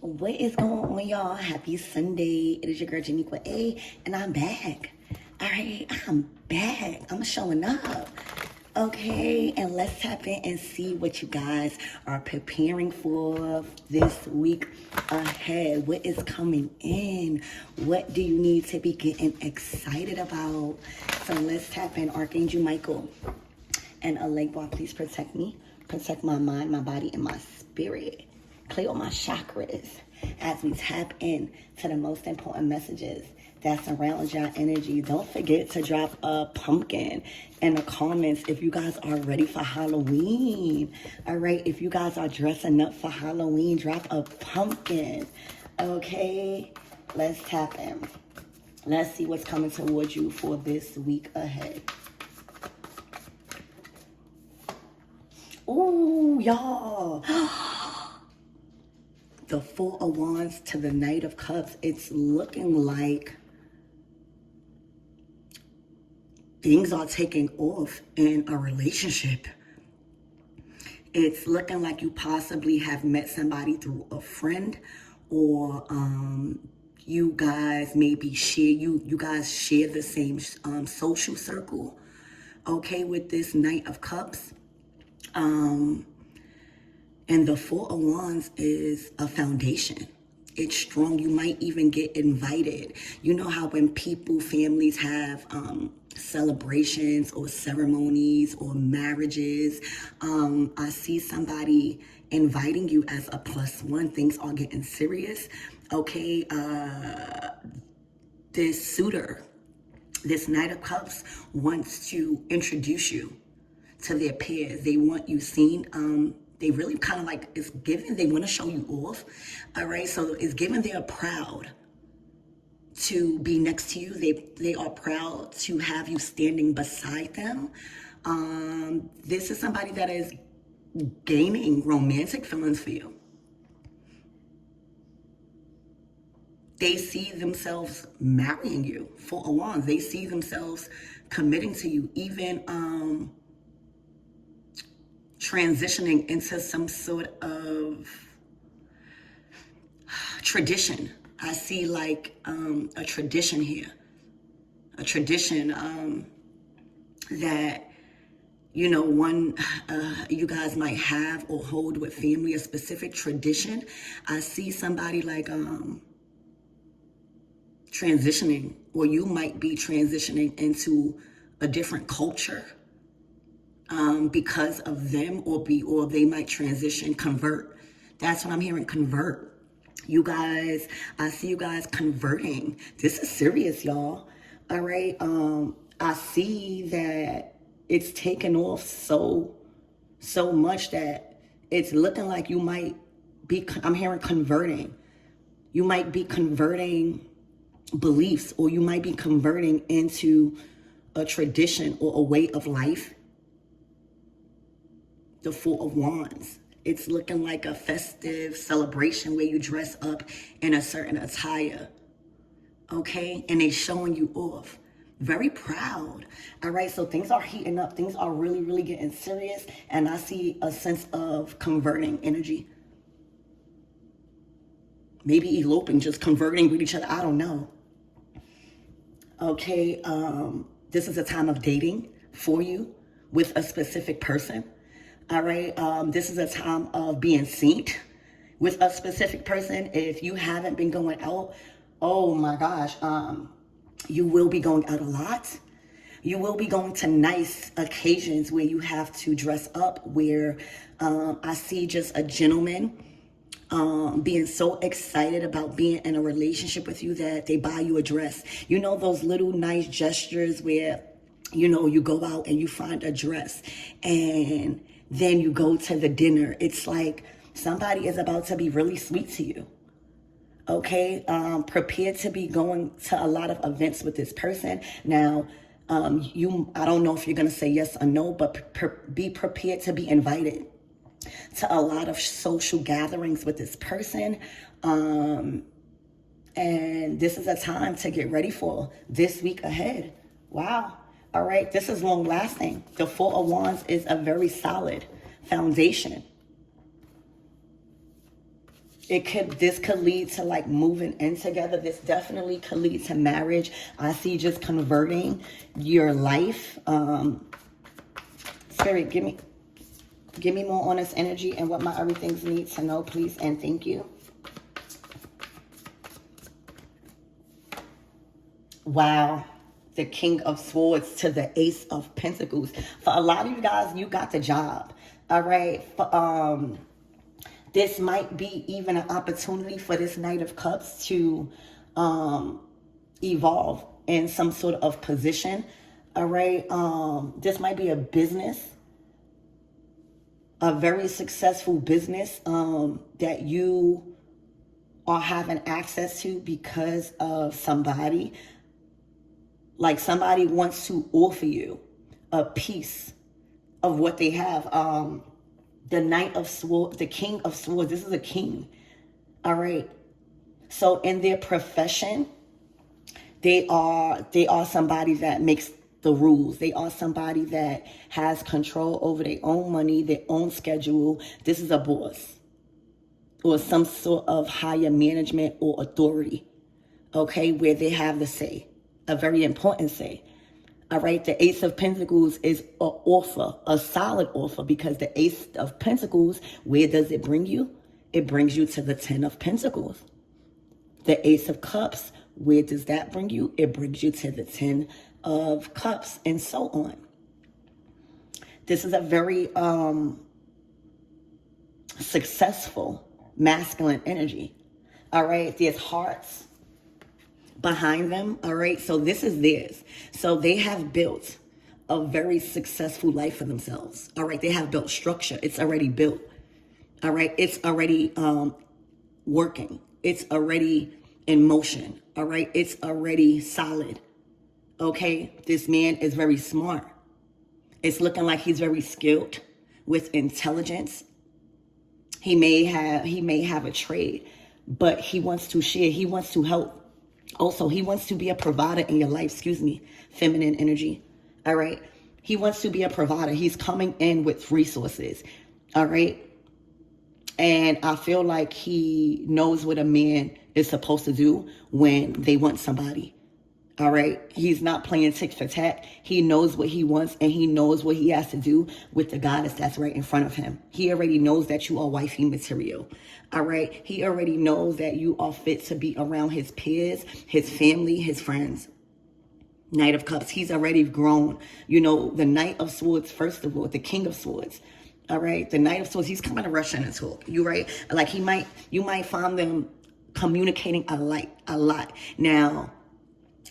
What is going on, y'all? Happy Sunday. It is your girl, Janiqua A, and I'm back. All right, I'm back. I'm showing up. Okay, and let's tap in and see what you guys are preparing for this week ahead. What is coming in? What do you need to be getting excited about? So let's tap in. Archangel Michael and Alekwa, please protect me. Protect my mind, my body, and my spirit. Clear all my chakras as we tap in to the most important messages that surround your energy. Don't forget to drop a pumpkin in the comments if you guys are ready for Halloween. All right, if you guys are dressing up for Halloween, drop a pumpkin. Okay, let's tap in. Let's see what's coming towards you for this week ahead. Ooh, y'all. The Four of Wands to the Knight of Cups. It's looking like things are taking off in a relationship. It's looking like you possibly have met somebody through a friend, or you guys maybe share, you guys share the same social circle. Okay, with this Knight of Cups. And the Four of Wands is a foundation. It's strong. You might even get invited. You know how when people, families have celebrations or ceremonies or marriages, I see somebody inviting you as a +1. Things are getting serious. Okay, this suitor, this Knight of Cups, wants to introduce you to their peers. They want you seen. They really kind of like, it's given, they want to show you off. All right, so it's given they're proud to be next to you. They are proud to have you standing beside them. This is somebody that is gaining romantic feelings for you. They see themselves marrying you. Four of Wands. They see themselves committing to you, even transitioning into some sort of tradition. I see like a tradition here. A tradition that, you know, you guys might have or hold with family, a specific tradition. I see somebody like transitioning, or you might be transitioning into a different culture. Because of them, or they might transition, convert. That's what I'm hearing, convert. You guys, I see you guys converting. This is serious, y'all. All right. I see that it's taken off so much that it's looking like you might be, I'm hearing converting. You might be converting beliefs, or you might be converting into a tradition or a way of life. The Four of Wands. It's looking like a festive celebration where you dress up in a certain attire. Okay? And they showing you off. Very proud. All right, so things are heating up. Things are really, really getting serious. And I see a sense of converting energy. Maybe eloping, just converting with each other. I don't know. Okay, this is a time of dating for you with a specific person. All right, this is a time of being synced with a specific person. If you haven't been going out, oh my gosh, you will be going out a lot. You will be going to nice occasions where you have to dress up, where I see just a gentleman being so excited about being in a relationship with you that they buy you a dress. You know, those little nice gestures where, you know, you go out and you find a dress and then you go to the dinner. It's like somebody is about to be really sweet to you. Okay, prepare to be going to a lot of events with this person. Now, I don't know if you're gonna say yes or no, but be prepared to be invited to a lot of social gatherings with this person. And this is a time to get ready for this week ahead. Wow. All right, this is long lasting. The Four of Wands is a very solid foundation. This could lead to like moving in together. This definitely could lead to marriage. I see just converting your life. Spirit, give me more on this energy and what my everything's need to know, please, and thank you. Wow. The King of Swords to the Ace of Pentacles. For a lot of you guys, you got the job. All right. This might be even an opportunity for this Knight of Cups to evolve in some sort of position. All right. This might be a business, a very successful business that you are having access to because of somebody. Like somebody wants to offer you a piece of what they have. The Knight of Swords, the King of Swords, this is a king. All right. So in their profession, they are somebody that makes the rules. They are somebody that has control over their own money, their own schedule. This is a boss or some sort of higher management or authority, okay, where they have the say, a very important say. All right, the Ace of Pentacles is an offer, a solid offer, because the Ace of Pentacles, where does it bring you? It brings you to the 10 of Pentacles. The Ace of Cups, where does that bring you? It brings you to the 10 of Cups, and so on. This is a very successful masculine energy. All right, there's hearts behind them. All right, so this is theirs. So they have built a very successful life for themselves. All right, they have built structure. It's already built. All right, it's already working. It's already in motion. All right, it's already solid. Okay, this man is very smart. It's looking like he's very skilled with intelligence. He may have a trade, but he wants to share. He wants to help. Also, he wants to be a provider in your life. Excuse me, feminine energy. All right. He wants to be a provider. He's coming in with resources. All right. And I feel like he knows what a man is supposed to do when they want somebody. All right. He's not playing tick for tack. He knows what he wants, and he knows what he has to do with the goddess that's right in front of him. He already knows that you are wifey material. All right. He already knows that you are fit to be around his peers, his family, his friends. Knight of Cups. He's already grown. You know, the Knight of Swords, first of all, the King of Swords. All right. The Knight of Swords, he's coming to rush in and talk. You right. Like you might find them communicating a lot. Now,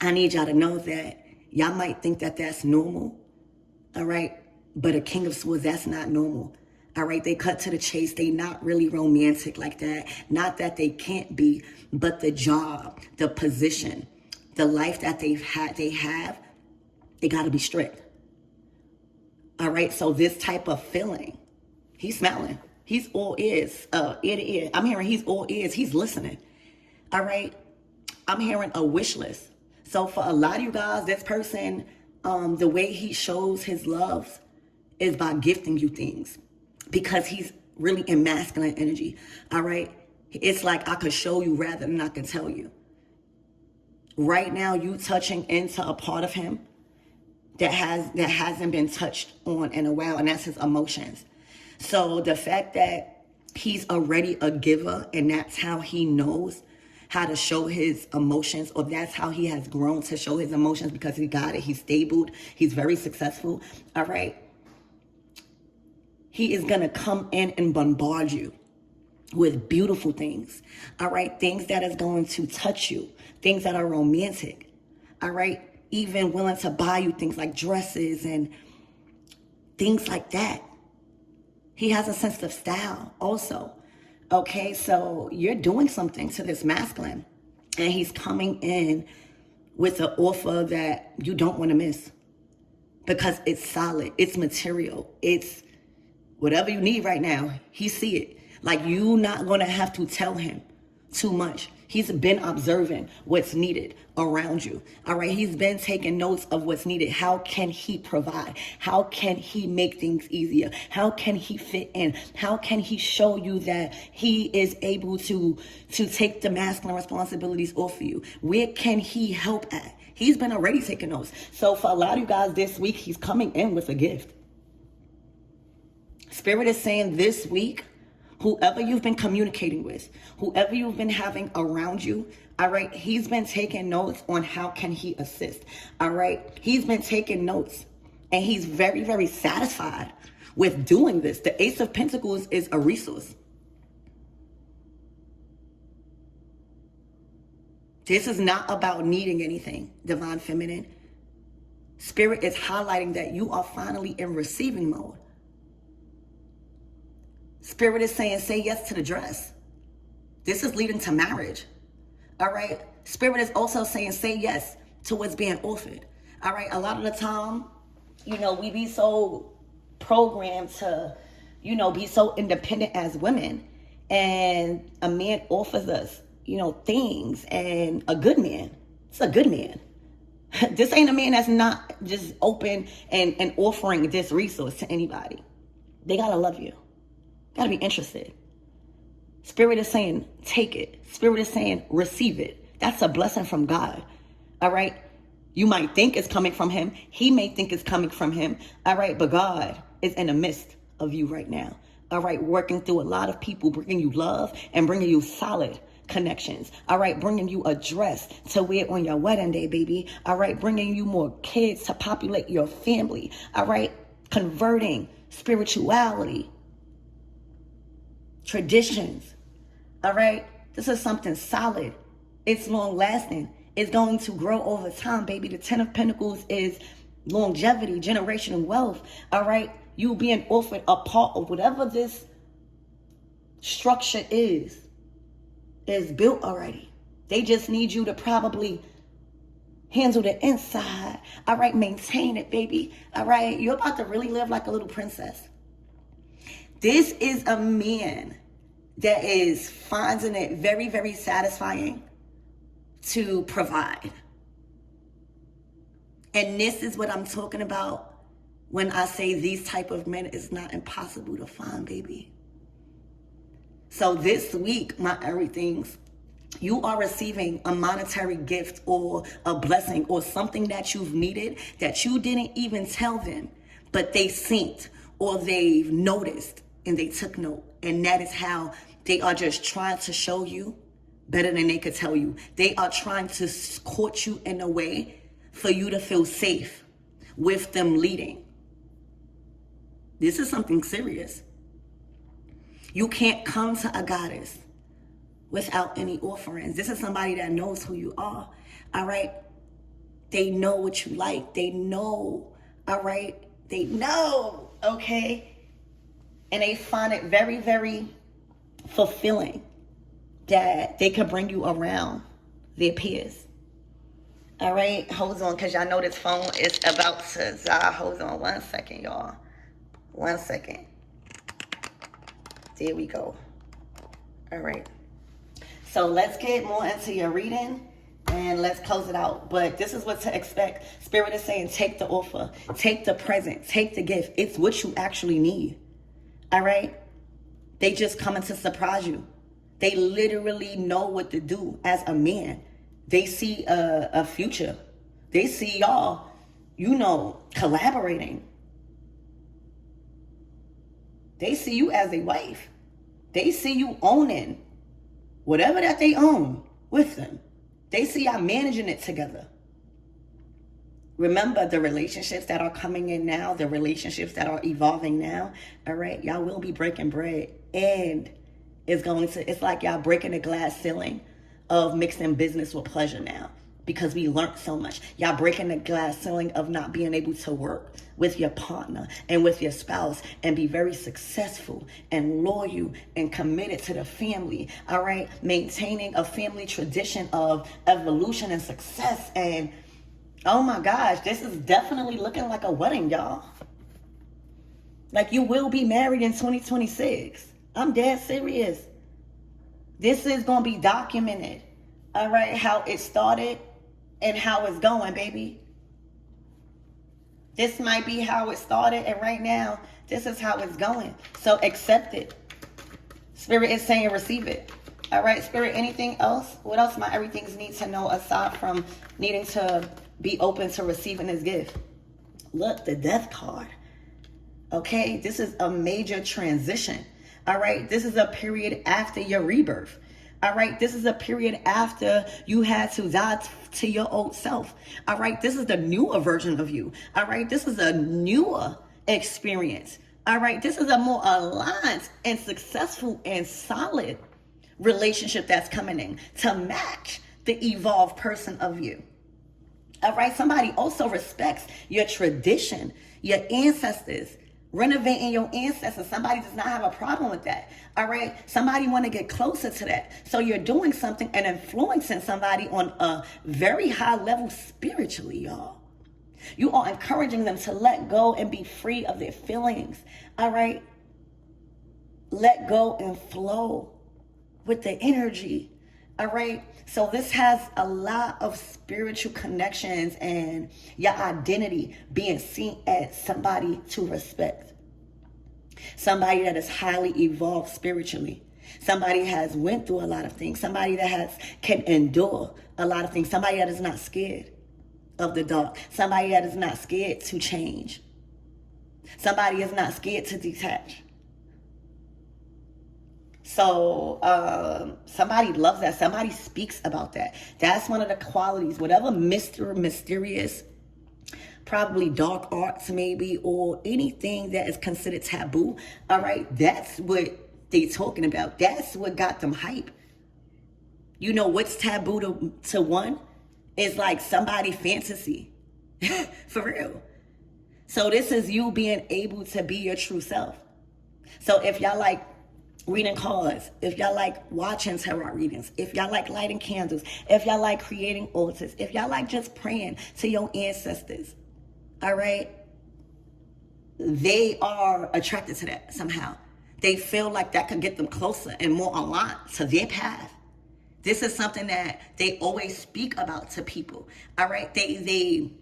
I need y'all to know that y'all might think that that's normal, all right? But a King of Swords, that's not normal, all right? They cut to the chase. They not really romantic like that. Not that they can't be, but the job, the position, the life that they got to be strict, all right? So this type of feeling, he's smiling. He's all ears, ear to ear. I'm hearing he's all ears. He's listening, all right? I'm hearing a wish list. So for a lot of you guys, this person, the way he shows his love is by gifting you things, because he's really in masculine energy. All right. It's like I could show you rather than I can tell you. Right now, you touching into a part of him that hasn't been touched on in a while, and that's his emotions. So the fact that he's already a giver, and that's how he knows how to show his emotions, or that's how he has grown to show his emotions, because he got it. He's stable. He's very successful. All right. He is going to come in and bombard you with beautiful things. All right. Things that is going to touch you. Things that are romantic. All right. Even willing to buy you things like dresses and things like that. He has a sense of style also. Okay, so you're doing something to this masculine, and he's coming in with an offer that you don't want to miss, because it's solid, it's material, it's whatever you need right now. He see it. Like, you're not going to have to tell him too much. He's been observing what's needed around you. All right. He's been taking notes of what's needed. How can he provide? How can he make things easier? How can he fit in? How can he show you that he is able to take the masculine responsibilities off of you? Where can he help at? He's been already taking notes. So for a lot of you guys this week, he's coming in with a gift. Spirit is saying this week, whoever you've been communicating with, whoever you've been having around you, all right, he's been taking notes on how can he assist, all right? He's been taking notes, and he's very, very satisfied with doing this. The Ace of Pentacles is a resource. This is not about needing anything, Divine Feminine. Spirit is highlighting that you are finally in receiving mode. Spirit is saying, say yes to the dress. This is leading to marriage. All right. Spirit is also saying, say yes to what's being offered. All right. A lot of the time, we be so programmed to, be so independent as women. And a man offers us, things, and a good man. It's a good man. This ain't a man that's not just open and offering this resource to anybody. They got to love you. Got to be interested. Spirit is saying, take it. Spirit is saying, receive it. That's a blessing from God. All right. You might think it's coming from him. He may think it's coming from him. All right. But God is in the midst of you right now. All right. Working through a lot of people, bringing you love and bringing you solid connections. All right. Bringing you a dress to wear on your wedding day, baby. All right. Bringing you more kids to populate your family. All right. Converting spirituality. Traditions. All right. This is something solid. It's long lasting. It's going to grow over time, baby. The 10 of Pentacles is longevity, generational wealth. All right. You being offered a part of whatever this structure is built already. They just need you to probably handle the inside. All right. Maintain it, baby. All right. You're about to really live like a little princess. This is a man that is finding it very, very satisfying to provide. And this is what I'm talking about when I say these type of men is not impossible to find, baby. So this week, my everythings, you are receiving a monetary gift or a blessing or something that you've needed that you didn't even tell them, but they synced or they've noticed. And they took note. And that is how they are just trying to show you better than they could tell you. They are trying to court you in a way for you to feel safe with them leading. This is something serious. You can't come to a goddess without any offerings. This is somebody that knows who you are. All right. They know what you like. They know. All right. They know. Okay. And they find it very, very fulfilling that they can bring you around their peers. All right, hold on, because y'all know this phone is about to die. Hold on 1 second, y'all. 1 second. There we go. All right. So let's get more into your reading and let's close it out. But this is what to expect. Spirit is saying, take the offer, take the present, take the gift. It's what you actually need. All right. They just coming to surprise you. They literally know what to do as a man. They see a future. They see y'all, collaborating. They see you as a wife. They see you owning whatever that they own with them. They see y'all managing it together. Remember the relationships that are coming in now, the relationships that are evolving now, all right? Y'all will be breaking bread. And it's like y'all breaking the glass ceiling of mixing business with pleasure now because we learned so much. Y'all breaking the glass ceiling of not being able to work with your partner and with your spouse and be very successful and loyal and committed to the family, all right? Maintaining a family tradition of evolution and success. And oh my gosh, this is definitely looking like a wedding, y'all. Like you will be married in 2026. I'm dead serious. This is going to be documented. All right, how it started and how it's going, baby. This might be how it started, and right now, this is how it's going. So accept it. Spirit is saying receive it. All right, Spirit, anything else? What else my everythings need to know aside from needing to be open to receiving this gift? Look, the Death card. Okay, this is a major transition. All right, this is a period after your rebirth. All right, this is a period after you had to die to your old self. All right, this is the newer version of you. All right, this is a newer experience. All right, this is a more aligned and successful and solid relationship that's coming in to match the evolved person of you. All right, somebody also respects your tradition, your ancestors, renovating your ancestors. Somebody does not have a problem with that. All right, somebody want to get closer to that. So you're doing something and influencing somebody on a very high level spiritually, y'all. You are encouraging them to let go and be free of their feelings. All right, let go and flow with the energy. All right, so this has a lot of spiritual connections and your identity being seen as somebody to respect. Somebody that is highly evolved spiritually. Somebody has went through a lot of things. Somebody that can endure a lot of things. Somebody that is not scared of the dark. Somebody that is not scared to change. Somebody is not scared to detach. So somebody loves that. Somebody speaks about that. That's one of the qualities. Whatever mysterious, probably dark arts maybe, or anything that is considered taboo. All right, that's what they talking about. That's what got them hype. You know what's taboo to one? It's like somebody fantasy. For real. So this is you being able to be your true self. So if y'all like reading cards, if y'all like watching tarot readings, if y'all like lighting candles, if y'all like creating altars, if y'all like just praying to your ancestors, all right, they are attracted to that somehow. They feel like that could get them closer and more aligned to their path. This is something that they always speak about to people, all right? They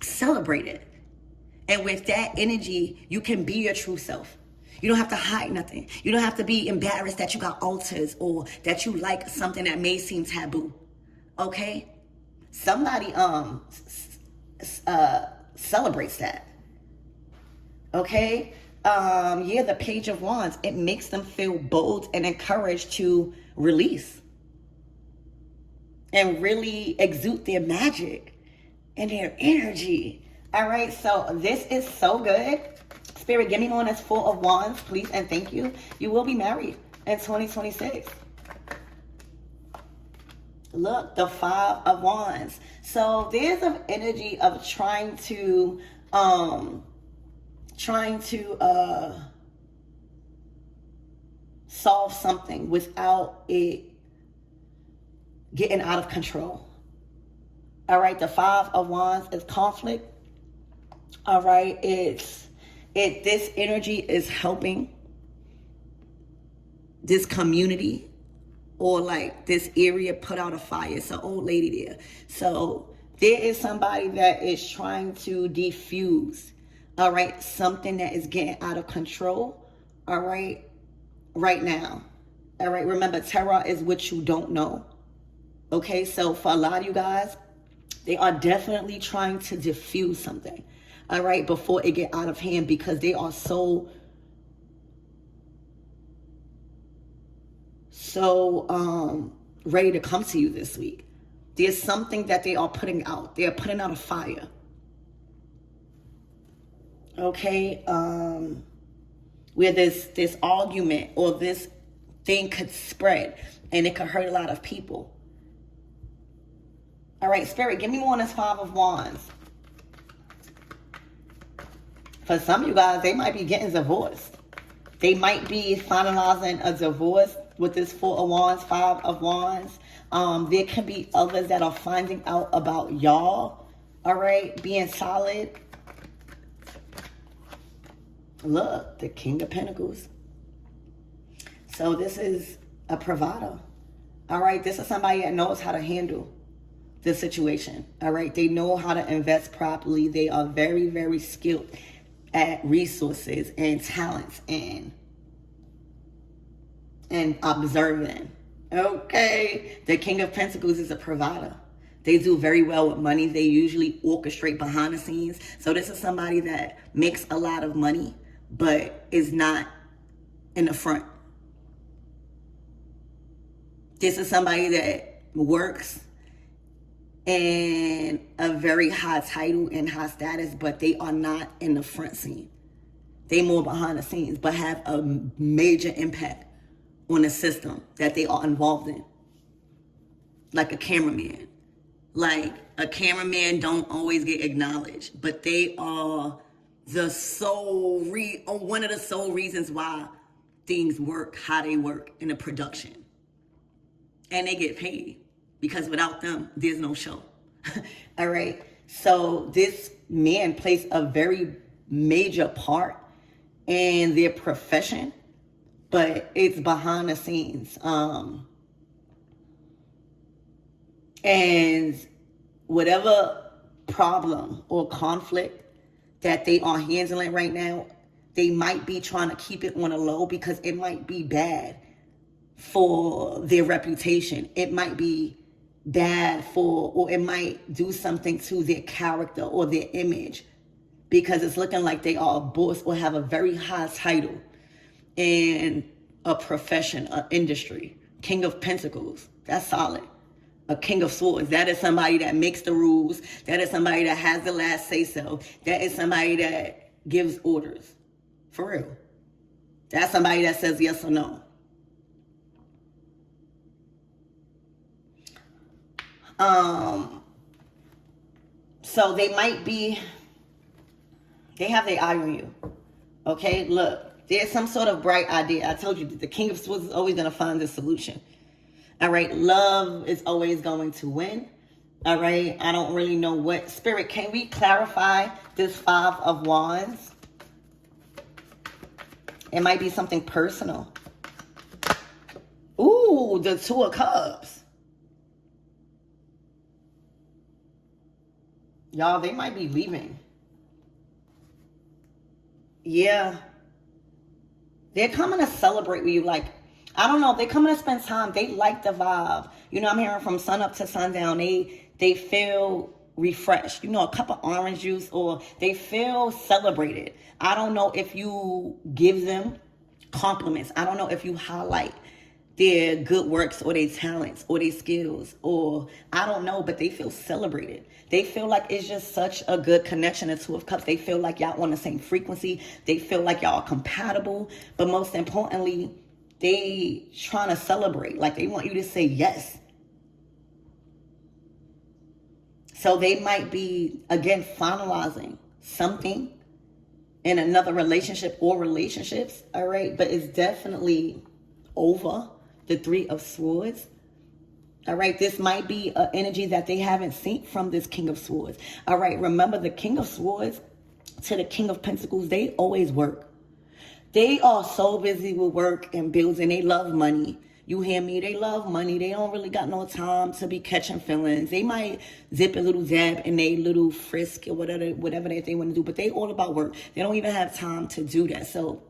celebrate it. And with that energy, you can be your true self. You don't have to hide nothing. You don't have to be embarrassed that you got alters or that you like something that may seem taboo. Okay? Somebody celebrates that. Okay? Yeah, the Page of Wands, it makes them feel bold and encouraged to release and really exude their magic and their energy. All right, so this is so good. Spirit, give me one that's full of wands, please, and thank you. You will be married in 2026. Look, the Five of Wands. So there's an energy of trying to solve something without it getting out of control. All right, the Five of Wands is conflict. All right, this energy is helping this community or like this area put out a fire. It's an old lady there. So there is somebody that is trying to defuse, all right, something that is getting out of control, all right, right now. All right, remember, terror is what you don't know. Okay, so for a lot of you guys, they are definitely trying to diffuse something, all right, before it get out of hand, because they are so ready to come to you this week. There's something that they are putting out. They are putting out a fire. Okay, where this argument or this thing could spread and it could hurt a lot of people. All right, Spirit, give me one that's Five of Wands. For some of you guys, they might be getting divorced. They might be finalizing a divorce with this Four of Wands, Five of Wands. There can be others that are finding out about y'all, all right, being solid. Look, the King of Pentacles. So this is a provider, All right, this is somebody that knows how to handle the situation. All right, they know how to invest properly. They are very, very skilled at resources and talents and observing. Okay, the King of Pentacles is a provider. They do very well with money. They usually orchestrate behind the scenes. So this is somebody that makes a lot of money, but is not in the front. This is somebody that works in a very high title and high status, but they are not in the front scene. They more behind the scenes, but have a major impact on the system that they are involved in. Like a cameraman. Like a cameraman don't always get acknowledged, but they are the one of the sole reasons why things work, how they work in a production. And they get paid because without them, there's no show. All right. So this man plays a very major part in their profession, but it's behind the scenes. And whatever problem or conflict that they are handling right now, they might be trying to keep it on a low because it might be bad for their reputation. It might be bad or it might do something to their character or their image because it's looking like they are a boss or have a very high title in a profession, an industry. King of Pentacles, that's solid. A King of Swords, that is somebody that makes the rules. That is somebody that has the last say so. That is somebody that gives orders. For real. That's somebody that says yes or no. So they have their eye on you. Okay, look, there's some sort of bright idea. I told you that the King of Swords is always going to find the solution. All right, love is always going to win. All right, I don't really know what. Spirit, can we clarify this Five of Wands? It might be something personal. Ooh, the Two of Cups. Y'all, they might be leaving. Yeah. They're coming to celebrate with you. Like, I don't know. They're coming to spend time. They like the vibe. You know, I'm hearing from sun up to sundown. They feel refreshed. You know, a cup of orange juice, or they feel celebrated. I don't know if you give them compliments. I don't know if you highlight their good works or their talents or their skills, or I don't know, but they feel celebrated. They feel like it's just such a good connection, the Two of Cups. They feel like y'all on the same frequency. They feel like y'all are compatible. But most importantly, they trying to celebrate. Like, they want you to say yes. So they might be, again, finalizing something in another relationship or relationships. All right. But it's definitely over. The Three of Swords. All right. This might be an energy that they haven't seen from this King of Swords. All right. Remember, the King of Swords to the King of Pentacles, they always work. They are so busy with work and bills, and they love money. You hear me? They love money. They don't really got no time to be catching feelings. They might zip a little dab and they little frisk or whatever that they want to do, but they all about work. They don't even have time to do that. So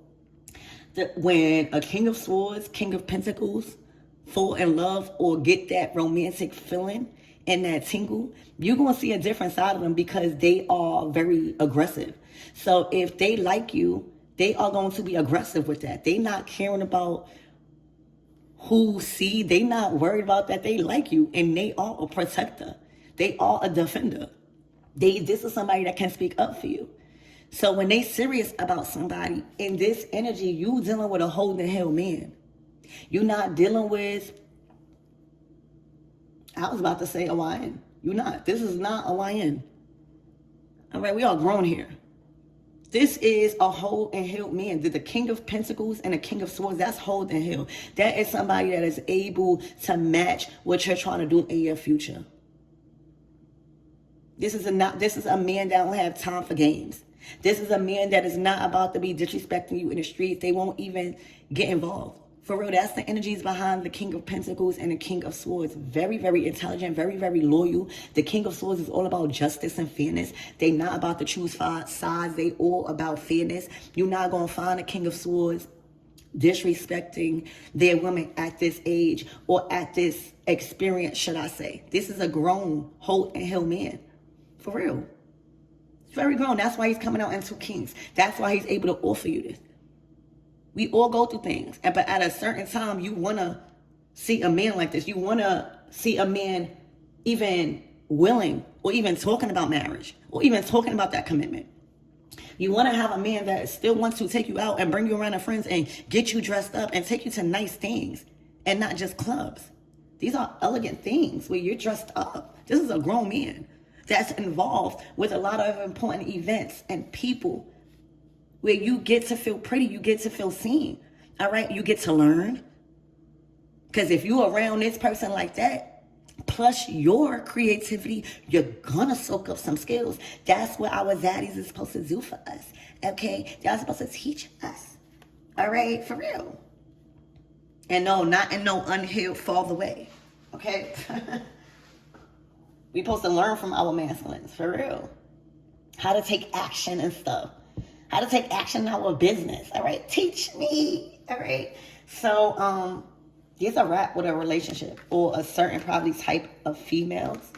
when a King of Swords, King of Pentacles fall in love or get that romantic feeling and that tingle, you're going to see a different side of them because they are very aggressive. So if they like you, they are going to be aggressive with that. They not caring about who see. They not worried about that. They like you, and they are a protector. They are a defender. This is somebody that can speak up for you. So when they serious about somebody, in this energy, you dealing with a holding hell man. You're not dealing with, I was about to say a YN. You're not. This is not a YN. All right, we all grown here. This is a hold and healed man. The King of Pentacles and the King of Swords, that's hold and heal. That is somebody that is able to match what you're trying to do in your future. This is a man that don't have time for games. This is a man that is not about to be disrespecting you in the streets. They won't even get involved. For real, that's the energies behind the King of Pentacles and the King of Swords. Very, very intelligent, very, very loyal. The King of Swords is all about justice and fairness. They not about to choose sides. They all about fairness. You're not going to find a King of Swords disrespecting their women at this age or at this experience, should I say. This is a grown, whole and hill man. For real. It's very grown. That's why he's coming out in 2 Kings. That's why he's able to offer you this. We all go through things. But at a certain time, you want to see a man like this. You want to see a man even willing or even talking about marriage or even talking about that commitment. You want to have a man that still wants to take you out and bring you around to friends and get you dressed up and take you to nice things and not just clubs. These are elegant things where you're dressed up. This is a grown man that's involved with a lot of important events and people where you get to feel pretty, you get to feel seen, all right? You get to learn. Because if you're around this person like that, plus your creativity, you're gonna soak up some skills. That's what our daddies is supposed to do for us, okay? They're supposed to teach us, all right? For real. And no, not in no unhealed father way, okay? We supposed to learn from our masculines, for real. How to take action and stuff. How to take action in our business, all right? Teach me, all right? So, there's a wrap with a relationship or a certain probably type of females,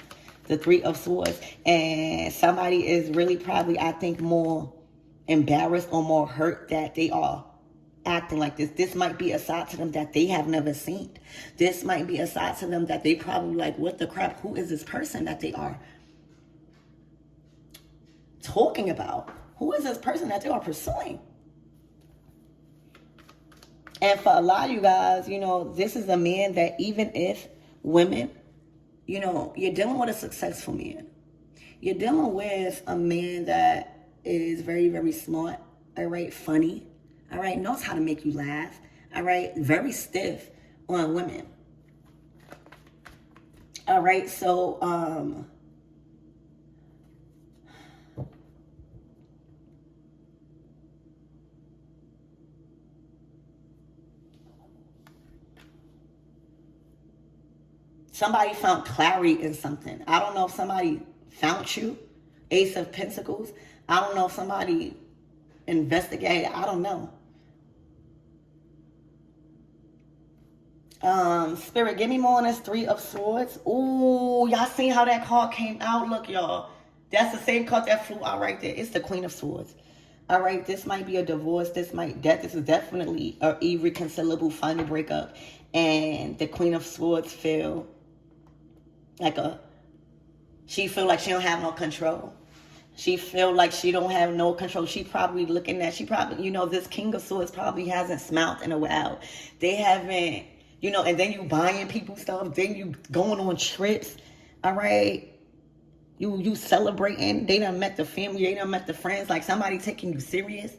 the 3 of Swords, and somebody is really probably, I think, more embarrassed or more hurt that they are acting like this. This might be a side to them that they have never seen. This might be a side to them that they probably like, what the crap, who is this person that they are talking about? Who is this person that they are pursuing? And for a lot of you guys, you know, this is a man that even if women, you know, you're dealing with a successful man. You're dealing with a man that is very, very smart, all right, funny, all right, knows how to make you laugh, all right, very stiff on women. All right, so, somebody found clarity in something. I don't know if somebody found you. Ace of Pentacles. I don't know if somebody investigated. I don't know. Spirit, give me more on this 3 of Swords. Ooh, y'all seen how that card came out? Look, y'all. That's the same card that flew out right there. It's the Queen of Swords. All right, this might be a divorce. This is definitely an irreconcilable final breakup. And the Queen of Swords feel like she feel like she don't have no control. She feel like she don't have no control. She probably looking at, you know, this King of Swords probably hasn't smiled in a while. They haven't, you know, and then you buying people stuff. Then you going on trips. All right. You celebrating. They done met the family. They done met the friends. Like somebody taking you serious.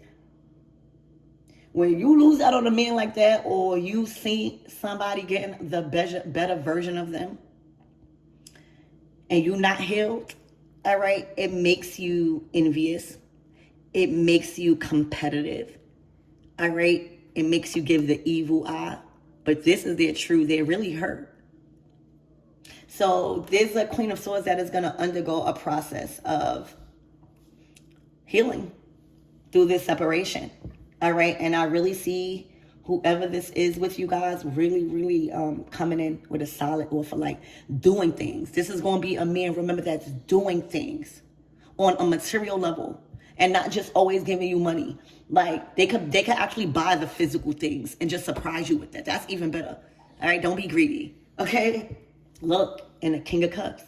When you lose out on a man like that, or you see somebody getting the better version of them, and you're not healed, all right, it makes you envious. It makes you competitive, all right? It makes you give the evil eye. But this is their truth. They're really hurt. So there's a Queen of Swords that is going to undergo a process of healing through this separation, all right? And I really see whoever this is with you guys really coming in with a solid offer, like doing things. This is going to be a man, remember, that's doing things on a material level and not just always giving you money. Like they could actually buy the physical things and just surprise you with that. That's even better. All right, don't be greedy, okay? Look, in the King of Cups,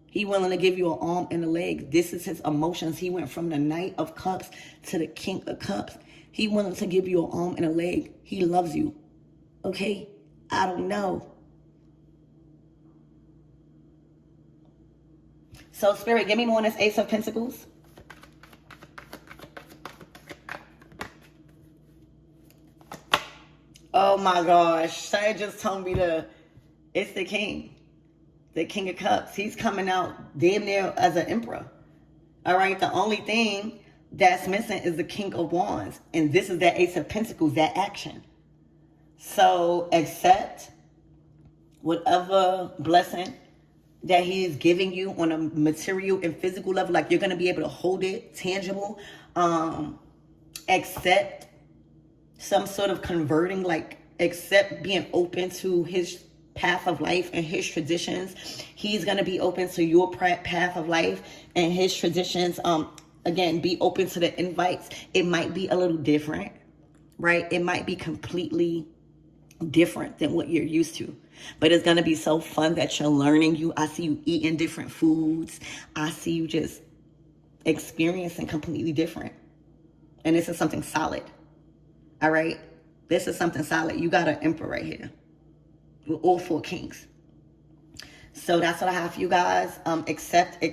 he willing to give you an arm and a leg. This is his emotions. He went from the Knight of Cups to the King of Cups. He willing to give you an arm and a leg. He loves you. Okay? I don't know. So, Spirit, give me more on this Ace of Pentacles. Oh my gosh. Shay just told me it's the King. The King of Cups. He's coming out damn near as an emperor. All right? The only thing that's missing is the King of Wands. And this is that Ace of Pentacles, that action. So accept whatever blessing that he is giving you on a material and physical level. Like, you're going to be able to hold it tangible. Accept some sort of converting, like accept being open to his path of life and his traditions. He's going to be open to your path of life and his traditions. Again, be open to the invites. It might be a little different, right? It might be completely different than what you're used to, but it's going to be so fun that you're learning. I see you eating different foods. I see you just experiencing completely different. And this is something solid. All right, this is something solid. You got an emperor right here with all 4 kings. So that's what I have for you guys. Accept.